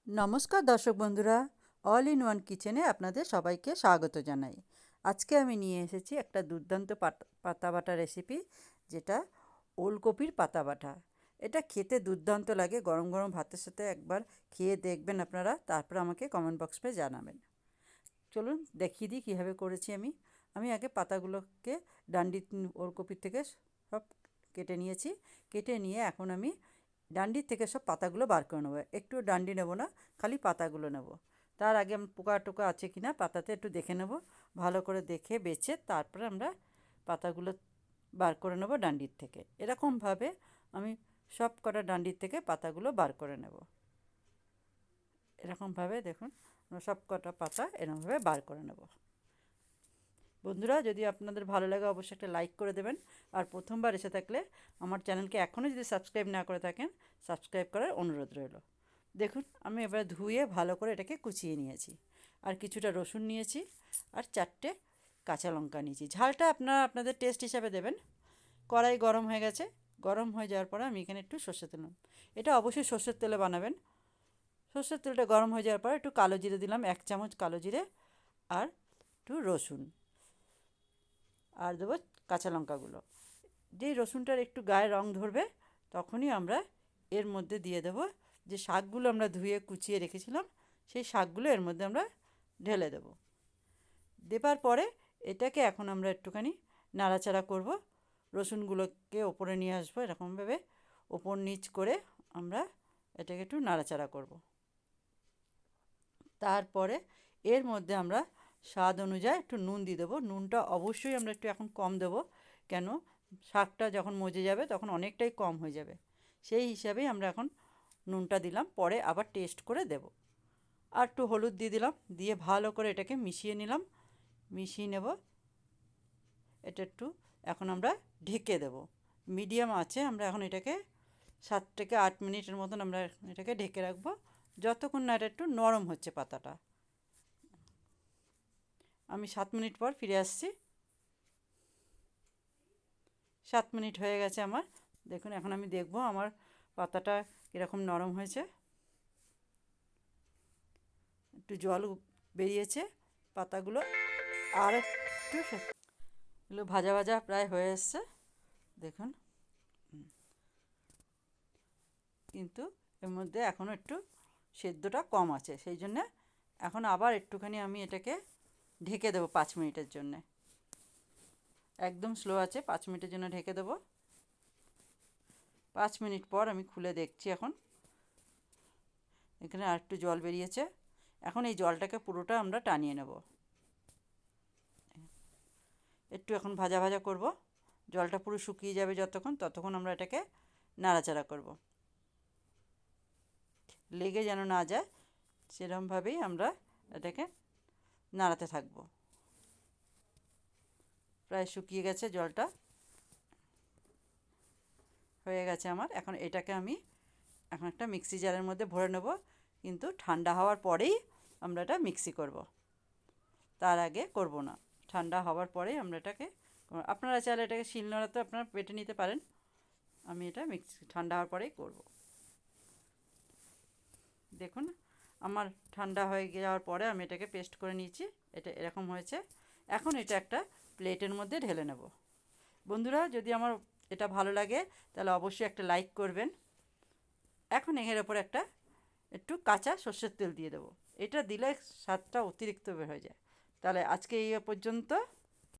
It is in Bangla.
নমস্কার দর্শক বন্ধুরা, অল ইন ওয়ান কিচেনে আপনাদের সবাইকে স্বাগত জানাই। আজকে আমি নিয়ে এসেছি একটা দুর্দান্ত পাতা বাটা রেসিপি, যেটা ওলকপির পাতা বাটা। এটা খেতে দুর্দান্ত লাগে। গরম গরম ভাতের সাথে একবার খেয়ে দেখবেন আপনারা, তারপর আমাকে কমেন্ট বক্সে জানাবেন। চলুন দেখিয়ে দিই কীভাবে করেছি আমি। আমি আগে পাতাগুলোকে ডান্ডি ওলকপির থেকে সব কেটে নিয়েছি। কেটে নিয়ে এখন আমি ডান্ডির থেকে সব পাতাগুলো বার করে নেবো। একটু ডান্ডি নেবো না, খালি পাতাগুলো নেব। তার আগে আমি পোকা টোকা আছে কি না পাতাতে একটু দেখে নেব। ভালো করে দেখে বেছে তারপরে আমরা পাতাগুলো বার করে নেব ডান্ডির থেকে। এরকমভাবে আমি সব কটা ডান্ডির থেকে পাতাগুলো বার করে নেব। এরকমভাবে দেখুন, সব কটা পাতা এরকমভাবে বার করে নেব। বন্ধুরা, যদি আপনাদের ভালো লাগে অবশ্যই একটা লাইক করে দেবেন। আর প্রথমবার এসে থাকলে আমার চ্যানেলকে এখনও যদি সাবস্ক্রাইব না করে থাকেন, সাবস্ক্রাইব করার অনুরোধ রইল। দেখুন, আমি এবার ধুয়ে ভালো করে এটাকে কুচিয়ে নিয়েছি। আর কিছুটা রসুন নিয়েছি, আর 4টে কাঁচা লঙ্কা নিয়েছি। ঝালটা আপনারা আপনাদের টেস্ট হিসাবে দেবেন। কড়াই গরম হয়ে গেছে। গরম হয়ে যাওয়ার পরে আমি এখানে একটু সর্ষের তেল দিলাম। এটা অবশ্যই সর্ষের তেলে বানাবেন। সর্ষের তেলটা গরম হয়ে যাওয়ার পর একটু কালো জিরে দিলাম, 1 চামচ কালো জিরে, আর একটু রসুন, আর দেবো কাঁচা লঙ্কাগুলো। যেই রসুনটার একটু গায়ে রং ধরবে, তখনই আমরা এর মধ্যে দিয়ে দেবো যে শাকগুলো আমরা ধুয়ে কুচিয়ে রেখেছিলাম, সেই শাকগুলো এর মধ্যে আমরা ঢেলে দেবো। দেবার পরে এটাকে এখন আমরা একটুখানি নাড়াচাড়া করব। রসুনগুলোকে ওপরে নিয়ে আসবো, এরকমভাবে ওপর নিচ করে আমরা এটাকে একটু নাড়াচাড়া করব। তারপরে এর মধ্যে আমরা স্বাদ অনুযায়ী একটু নুন দিয়ে দেবো। নুনটা অবশ্যই আমরা একটু এখন কম দেবো, কেন শাকটা যখন মজে যাবে তখন অনেকটাই কম হয়ে যাবে। সেই হিসাবেই আমরা এখন নুনটা দিলাম, পরে আবার টেস্ট করে দেব। আর একটু হলুদ দিয়ে দিলাম, দিয়ে ভালো করে এটাকে মিশিয়ে নিলাম। মিশিয়ে নেব এটা একটু। এখন আমরা ঢেকে দেব মিডিয়াম আঁচে। আমরা এখন এটাকে 7 থেকে 8 মিনিটের মতন আমরা এটাকে ঢেকে রাখবো, যতক্ষণ না এটা একটু নরম হচ্ছে পাতাটা। আমি 7 মিনিট পর ফিরে আসছি। 7 মিনিট হয়ে গেছে আমার। দেখুন, এখন আমি দেখব আমার পাতাটা কীরকম নরম হয়েছে। একটু জল বেরিয়েছে পাতাগুলো, আর একটু এগুলো ভাজা ভাজা প্রায় হয়ে এসছে। দেখুন, কিন্তু এর মধ্যে এখনও একটু সেদ্ধটা কম আছে, সেই জন্যে এখন আবার একটুখানি আমি এটাকে ঢেকে দেবো 5 মিনিটের জন্যে। একদম স্লো আছে, 5 মিনিটের জন্য ঢেকে দেবো। 5 মিনিট পর আমি খুলে দেখছি। এখন এখানে আর একটু জল বেরিয়েছে। এখন এই জলটাকে পুরোটা আমরা টানিয়ে নেব। একটু এখন ভাজা ভাজা করব। জলটা পুরো শুকিয়ে যাবে যতক্ষণ, ততক্ষণ আমরা এটাকে নাড়াচাড়া করব, লেগে যেন না যায় সেরকমভাবেই আমরা এটাকে নাড়াতে থাকব। প্রায় শুকিয়ে গেছে, জলটা হয়ে গেছে আমার। এখন এটাকে আমি এখন একটা মিক্সি জারের মধ্যে ভরে নেব, কিন্তু ঠান্ডা হওয়ার পরেই আমরা এটা মিক্সি করব, তার আগে করব না। ঠান্ডা হওয়ার পরেই আমরা এটাকে, আপনারা চাইলে এটাকে শিলনোড়াতে আপনারা বেটে নিতে পারেন। আমি এটা মিক্সি ঠান্ডা হওয়ার পরেই করব। দেখুন, আমার ঠান্ডা হয়ে যাওয়ার পরে আমি এটাকে পেস্ট করে নিয়েছি। এটা এরকম হয়েছে। এখন এটা একটা প্লেটের মধ্যে ঢেলে নেব। বন্ধুরা, যদি আমার এটা ভালো লাগে তাহলে অবশ্যই একটা লাইক করবেন। এখন এর ওপর একটু কাঁচা সর্ষের তেল দিয়ে দেবো। এটা দিলে স্বাদটা অতিরিক্ত বের হয়ে যায়। তাহলে আজকে এই পর্যন্ত।